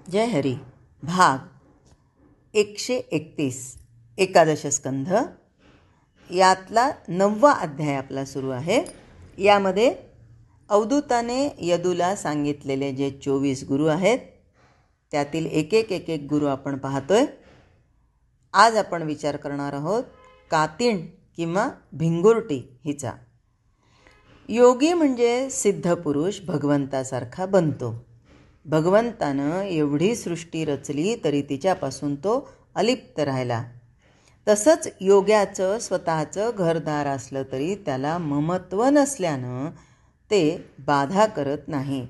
जय हरी. भाग 131 एकादश स्कंध यातला 9वा अध्याय आपला सुरू आहे. यामध्ये अवधूताने यदूला सांगितलेले जे 24 गुरु आहेत त्यातील एक एक गुरु आपण पाहतोय. आज आपण विचार करणार आहोत कातीण किंवा भिंगुरटी हिचा. योगी म्हणजे सिद्ध पुरुष भगवंतासारखा बनतो. भगवंतानं एवढी सृष्टी रचली तरी तिच्यापासून तो अलिप्त राहिला. तसंच योग्याचं स्वतःचं घरदार असलं तरी त्याला ममत्व नसल्यानं ते बाधा करत नाही.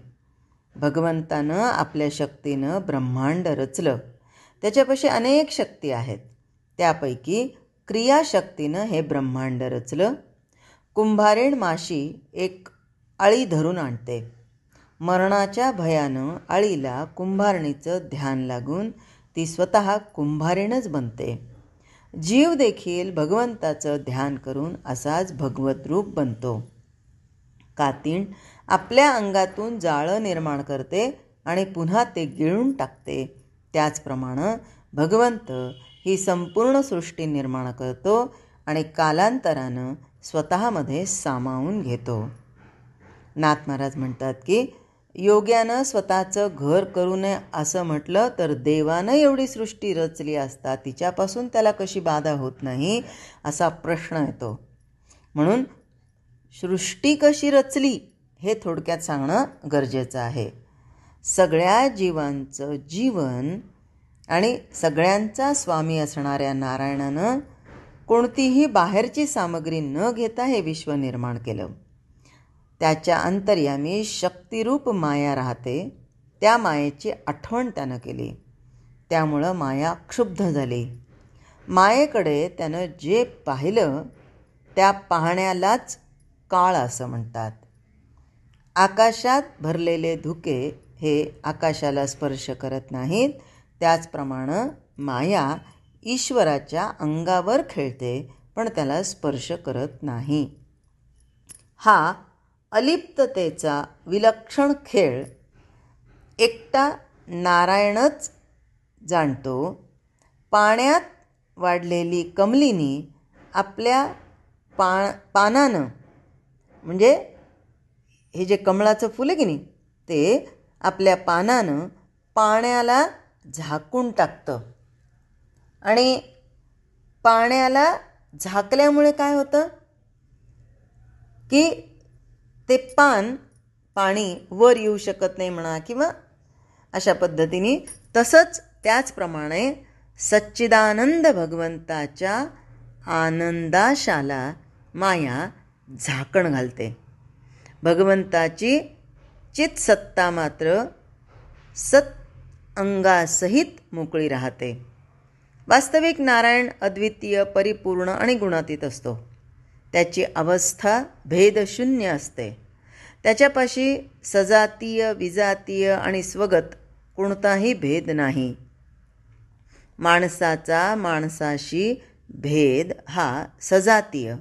भगवंतानं आपल्या शक्तीनं ब्रह्मांड रचलं. त्याच्यापाशी अनेक शक्ती आहेत. त्यापैकी क्रियाशक्तीनं हे ब्रह्मांड रचलं. कुंभारीण माशी एक अळी धरून आणते. मरणाच्या भयानं अळीला कुंभारणीचं ध्यान लागून ती स्वतः कुंभारीणच बनते. जीव देखील भगवंताचं ध्यान करून असाच भगवत रूप बनतो. कातीण आपल्या अंगातून जाळं निर्माण करते आणि पुन्हा ते गिळून टाकते. त्याचप्रमाणे भगवंत ही संपूर्ण सृष्टी निर्माण करतो आणि कालांतरानं स्वतःमध्ये सामावून घेतो. नाथ महाराज म्हणतात की योग्यानं स्वतःचं घर करू नये असं म्हटलं तर देवानं एवढी सृष्टी रचली असता तिच्यापासून त्याला कशी बाधा होत नाही असा प्रश्न येतो. म्हणून सृष्टी कशी रचली हे थोडक्यात सांगणं गरजेचं आहे. सगळ्या जीवांचं जीवन आणि सगळ्यांचा स्वामी असणाऱ्या नारायणानं कोणतीही बाहेरची सामग्री न घेता हे विश्व निर्माण केलं. त्याच्या अंतर्यामी शक्तिरूप माया राहते. त्या मायेची आठवण त्यानं केली. त्यामुळं माया क्षुब्ध झाली. मायेकडे त्यानं जे पाहिलं त्या पाहण्यालाच काळ असं म्हणतात. आकाशात भरलेले धुके हे आकाशाला स्पर्श करत नाहीत. त्याचप्रमाणे माया ईश्वराच्या अंगावर खेळते पण त्याला स्पर्श करत नाही. हा अलिप्ततेचा विलक्षण खेळ एकटा नारायणच जाणतो. पाण्यात वाढलेली कमलिनी आपल्या पानानं म्हणजे हे जे कमळाचं फुलं की नाही ते आपल्या पानानं पाण्याला झाकून टाकतं आणि पाण्याला झाकल्यामुळे काय होतं की ते पाणी वर येऊ शकत नाही म्हणा किंवा अशा पद्धतीने. तसंच त्याचप्रमाणे सच्चिदानंद भगवंताच्या आनंदाशाला माया झाकण घालते. भगवंताची चित्सत्ता मात्र सत अंगासहित मोकळी राहते. वास्तविक नारायण अद्वितीय परिपूर्ण आणि गुणातीत असतो. त्याची अवस्था भेदशून्य असते. त्याच्यापाशी सजातीय विजातीय आणि स्वगत कोणताही भेद नाही. माणसाचा माणसाशी भेद हा सजातीय,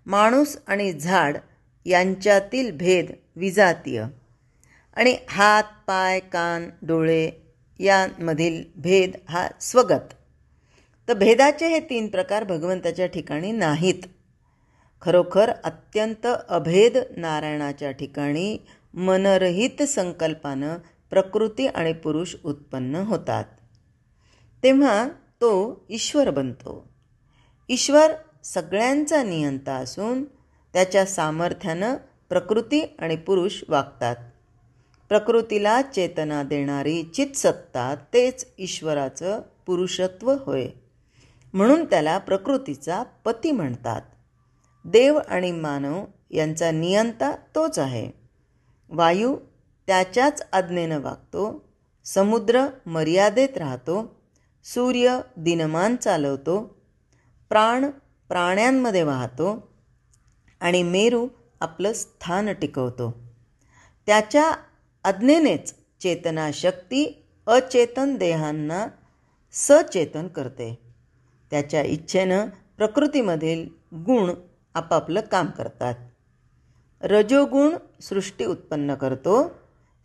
माणूस आणि झाड यांच्यातील भेद विजातीय आणि हात पाय कान डोळे यांमधील भेद हा स्वगत. तर भेदाचे हे 3 प्रकार भगवंताच्या ठिकाणी नाहीत. खरोखर अत्यंत अभेद नारायणाच्या ठिकाणी मनरहित संकल्पानं प्रकृती आणि पुरुष उत्पन्न होतात. तेव्हा तो ईश्वर बनतो. ईश्वर सगळ्यांचा नियंता असून त्याच्या सामर्थ्यानं प्रकृती आणि पुरुष वागतात. प्रकृतीला चेतना देणारी चित्सत्ता तेच ईश्वराचं पुरुषत्व होय. म्हणून त्याला प्रकृतीचा पती म्हणतात. देव आणि मानव यांचा नियंता तोच आहे. वायू त्याच्याच आज्ञेनं वागतो. समुद्र मर्यादेत राहतो. सूर्य दिनमान चालवतो. प्राण प्राण्यांमध्ये वाहतो आणि मेरू आपलं स्थान टिकवतो. त्याच्या आज्ञेनेच चेतनाशक्ती अचेतन देहांना सचेतन करते. त्याच्या इच्छेनं प्रकृतीमधील गुण आपापलं काम करतात. रजोगुण सृष्टी उत्पन्न करतो.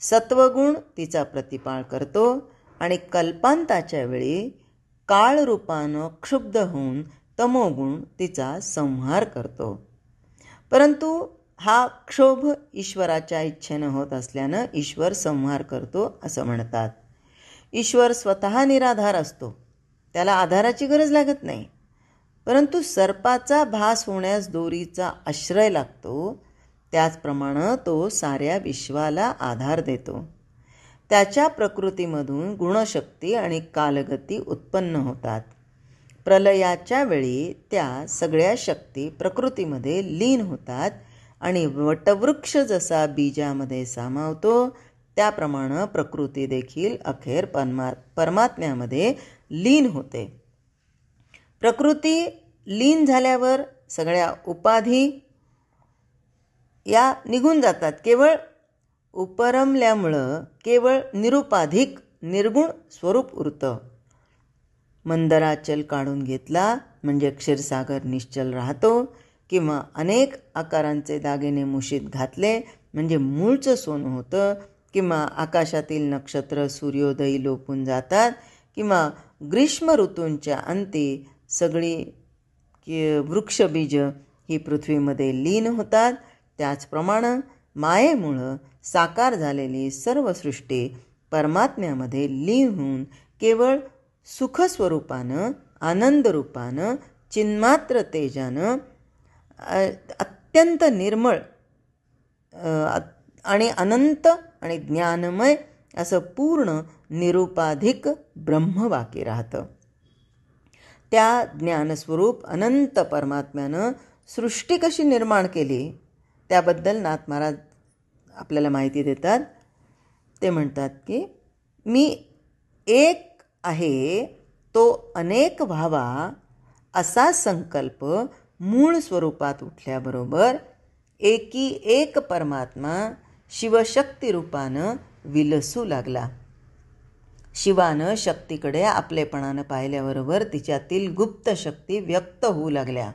सत्वगुण तिचा प्रतिपाळ करतो आणि कल्पांताच्या वेळी काळरूपानं क्षुब्ध होऊन तमोगुण तिचा संहार करतो. परंतु हा क्षोभ ईश्वराच्या इच्छेनं होत असल्यानं ईश्वर संहार करतो असं म्हणतात. ईश्वर स्वतः निराधार असतो, त्याला आधाराची गरज लागत नाही. परंतु सर्पाचा भास होण्यास दोरीचा आश्रय लागतो, त्याचप्रमाणे तो साऱ्या विश्वाला आधार देतो. त्याच्या प्रकृतीमधून गुणशक्ती आणि कालगती उत्पन्न होतात. प्रलयाच्या वेळी त्या सगळ्या शक्ती प्रकृतीमध्ये लीन होतात आणि वटवृक्ष जसा बीजामध्ये सामावतो त्याप्रमाणे प्रकृती देखील अखेर परमात्म्यामध्ये लीन होते. प्रकृती लीन झाल्यावर सगळ्या उपाधी या निघून जातात. केवळ उपरमल्यामुळं केवळ निरुपाधिक निर्गुण स्वरूप उरतं. मंदराचल काढून घेतला म्हणजे क्षीरसागर निश्चल राहतो, किंवा अनेक आकारांचे दागिने मुशीत घातले म्हणजे मूळचं सोनं होतं, किंवा आकाशातील नक्षत्र सूर्योदयी लोपून जातात, किंवा ग्रीष्म ऋतूंच्या अंती सगळी वृक्षबीज ही पृथ्वीमध्ये लीन होतात. त्याचप्रमाणे मायेमुळं साकार झालेली सर्व सृष्टी परमात्म्यामध्ये लीन होऊन केवळ सुखस्वरूपानं, आनंदरूपानं, चिन्मात्र तेजानं, अत्यंत निर्मळ आणि अनंत आणि ज्ञानमय असं पूर्ण निरुपाधिक ब्रह्मवाक्य राहतं. त्या ज्ञानस्वरूप अनंत परमात्म्यानं सृष्टी कशी निर्माण केली त्याबद्दल नाथ महाराज आपल्याला माहिती देतात. ते म्हणतात की मी एक आहे तो अनेक व्हावा असा संकल्प मूळ स्वरूपात उठल्याबरोबर एकी एक परमात्मा शिवशक्ती रूपानं विलसू लागला. शिवानं शक्तीकडे आपलेपणानं पाहिल्याबरोबर तिच्यातील गुप्त शक्ती व्यक्त होऊ लागल्या.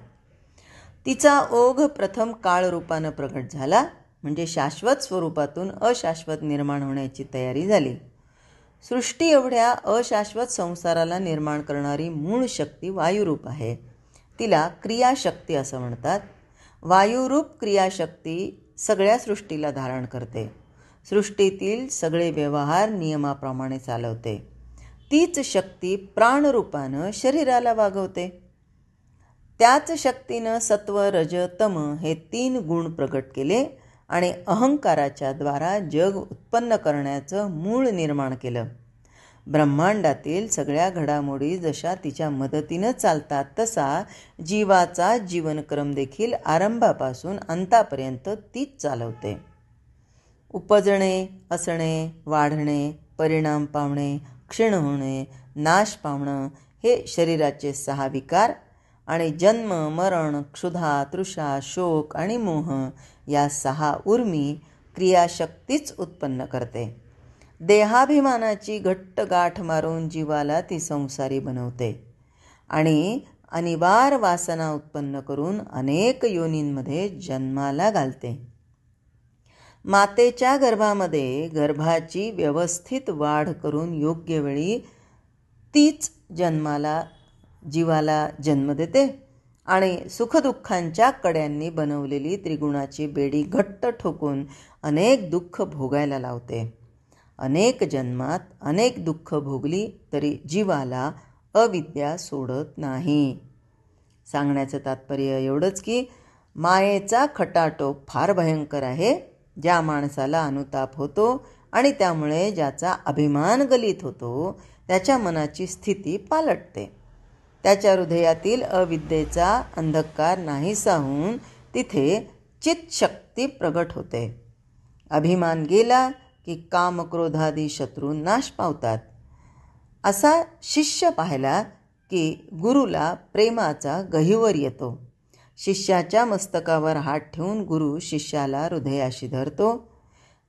तिचा ओघ प्रथम काळरूपानं प्रगट झाला, म्हणजे शाश्वत स्वरूपातून अशाश्वत निर्माण होण्याची तयारी झाली. सृष्टी एवढ्या अशाश्वत संसाराला निर्माण करणारी मूळ शक्ती वायुरूप आहे. तिला क्रियाशक्ती असं म्हणतात. वायुरूप क्रियाशक्ती सगळ्या सृष्टीला धारण करते. सृष्टीतील सगळे व्यवहार नियमाप्रमाणे चालवते. तीच शक्ती प्राणरूपानं शरीराला वागवते. त्याच शक्तीनं सत्व, रज, तम हे 3 गुण प्रगट केले आणि अहंकाराच्या द्वारा जग उत्पन्न करण्याचं मूळ निर्माण केलं. ब्रह्मांडातील सगळ्या घडामोडी जशा तिच्या मदतीनं चालतात तसा जीवाचा जीवनक्रम देखील आरंभापासून अंतापर्यंत तीच चालवते. उपजणे, असणे, वाढणे, परिणाम पावणे, क्षीण होणे, नाश पावणं हे शरीराचे 6 विकार आणि जन्म, मरण, क्षुधा, तृषा, शोक आणि मोह या 6 उर्मी क्रियाशक्तीच उत्पन्न करते. देहाभिमानाची घट्ट गाठ मारून जीवाला ती संसारी बनवते आणि अनिवार वासना उत्पन्न करून अनेक योनींमध्ये जन्माला घालते. मातेच्या गर्भामध्ये गर्भाची व्यवस्थित वाढ करून योग्य वेळी तीच जीवाला जन्म देते आणि सुखदुःखांच्या कड्यांनी बनवलेली त्रिगुणाची बेडी घट्ट ठोकून अनेक दुःख भोगायला लावते. अनेक जन्मात अनेक दुःख भोगली तरी जीवाला अविद्या सोडत नाही. सांगण्याचं तात्पर्य एवढंच की मायेचा खटाटोप फार भयंकर आहे. ज्या माणसाला अनुताप होतो आणि त्यामुळे ज्याचा अभिमान गलित होतो त्याच्या मनाची स्थिती पालटते. त्याच्या हृदयातील अविद्येचा अंधकार नाहीसा होऊन तिथे चित्शक्ती प्रगट होते. अभिमान गेला की कामक्रोधादी शत्रू नाश पावतात. असा शिष्य पाहिला की गुरुला प्रेमाचा गहिवर येतो. शिष्याच्या मस्तकावर हात ठेवून गुरु शिष्याला हृदयाशी धरतो.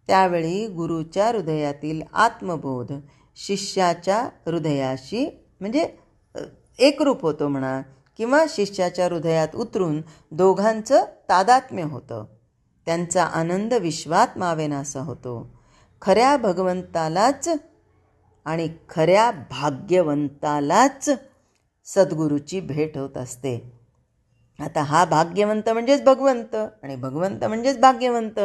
त्यावेळी गुरुच्या हृदयातील आत्मबोध शिष्याच्या हृदयाशी म्हणजे एकरूप होतो म्हणा, किंवा शिष्याच्या हृदयात उतरून दोघांचं तादात्म्य होतं. त्यांचा आनंद विश्वात मावेनासा होतो. खऱ्या भगवंतालाच आणि खऱ्या भाग्यवंतालाच सद्गुरूची भेट होत असते. आता हा भाग्यवंत म्हणजेच भगवंत आणि भगवंत म्हणजेच भाग्यवंत,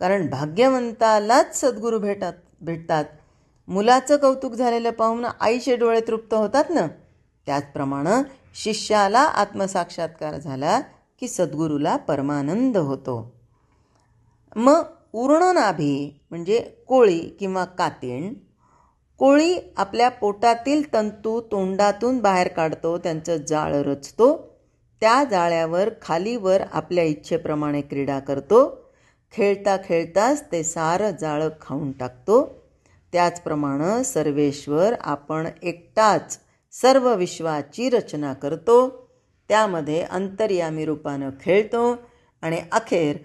कारण भाग्यवंतालाच सद्गुरू भेटतात. मुलाचं कौतुक झालेलं पाहून आईचे डोळे तृप्त होतात ना, त्याचप्रमाणे शिष्याला आत्मसाक्षात्कार झाला की सद्गुरूला परमानंद होतो. मग उर्णनाभी म्हणजे कोळी किंवा कातीण. कोळी आपल्या पोटातील तंतू तोंडातून बाहेर काढतो, त्यांचं जाळं रचतो, त्या जाळ्यावर खालीवर आपल्या इच्छेप्रमाणे क्रीडा करतो. खेळता खेळताच ते सारं जाळं खाऊन टाकतो. त्याचप्रमाणे सर्वेश्वर आपण एकटाच सर्व विश्वाची रचना करतो, त्यामध्ये अंतर्यामी रूपानं खेळतो आणि अखेर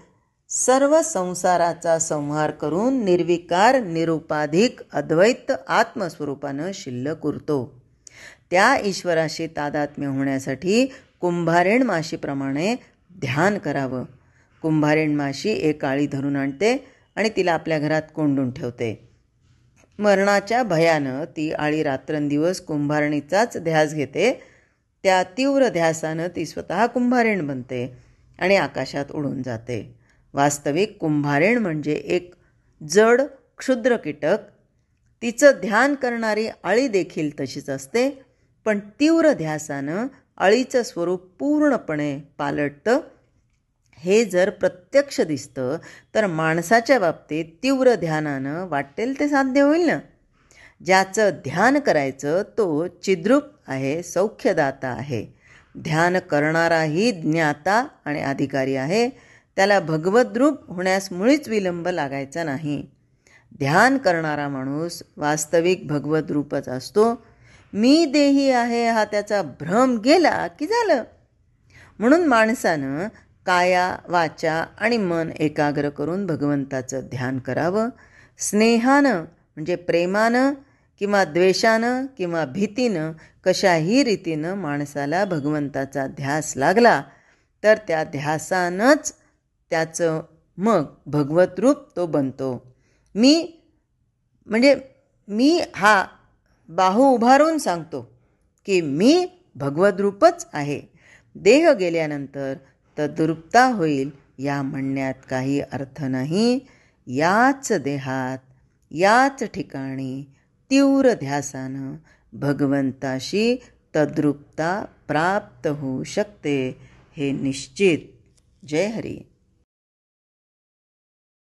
सर्व संसाराचा संहार करून निर्विकार निरुपाधिक अद्वैत आत्मस्वरूपानं शिल्लक उरतो. त्या ईश्वराशी तादात्म्य होण्यासाठी कुंभारेण माशीप्रमाणे ध्यान करावं. कुंभारेण माशी एक आळी धरून आणते आणि तिला आपल्या घरात कोंडून ठेवते. मरणाच्या भयानं ती आळी रात्रंदिवस कुंभारणीचाच ध्यास घेते. त्या तीव्र ध्यासानं ती स्वतः कुंभारेण बनते आणि आकाशात उडून जाते. वास्तविक कुंभारेण म्हणजे एक जड क्षुद्र कीटक. तिचं ध्यान करणारी आळी देखील तशीच असते, पण तीव्र ध्यासानं आळीचं स्वरूप पूर्णपणे पालटतं. हे जर प्रत्यक्ष दिसतं तर माणसाच्या बाबतीत तीव्र ध्यानानं वाटेल ते साध्य होईल ना. ज्याचं ध्यान करायचं तो चिद्रूप आहे, सौख्यदाता आहे. ध्यान करणाराही ज्ञाता आणि अधिकारी आहे. त्याला भगवद्रूप होण्यास मुळीच विलंब लागायचा नाही. ध्यान करणारा माणूस वास्तविक भगवद्रूपच असतो. मी देही आहे हा त्याचा भ्रम गेला की झालं. म्हणून माणसानं काया वाचा आणि मन एकाग्र करून भगवंताचं ध्यान करावं. स्नेहानं म्हणजे प्रेमानं किंवा द्वेषानं किंवा भीतीनं कशाही रीतीनं माणसाला भगवंताचा ध्यास लागला तर त्या ध्यासानंच त्याचं मग भगवत रूप तो बनतो. मी हा बाहू उभारून सांगतो की मी भगवद्रूपच आहे. देह गेल्यानंतर तद्रूपता होईल या म्हणण्यात काही अर्थ नाही. याच देहात याच ठिकाणी तीव्र ध्यासानं भगवंताशी तद्रूपता प्राप्त होऊ शकते, हे निश्चित. जय हरी.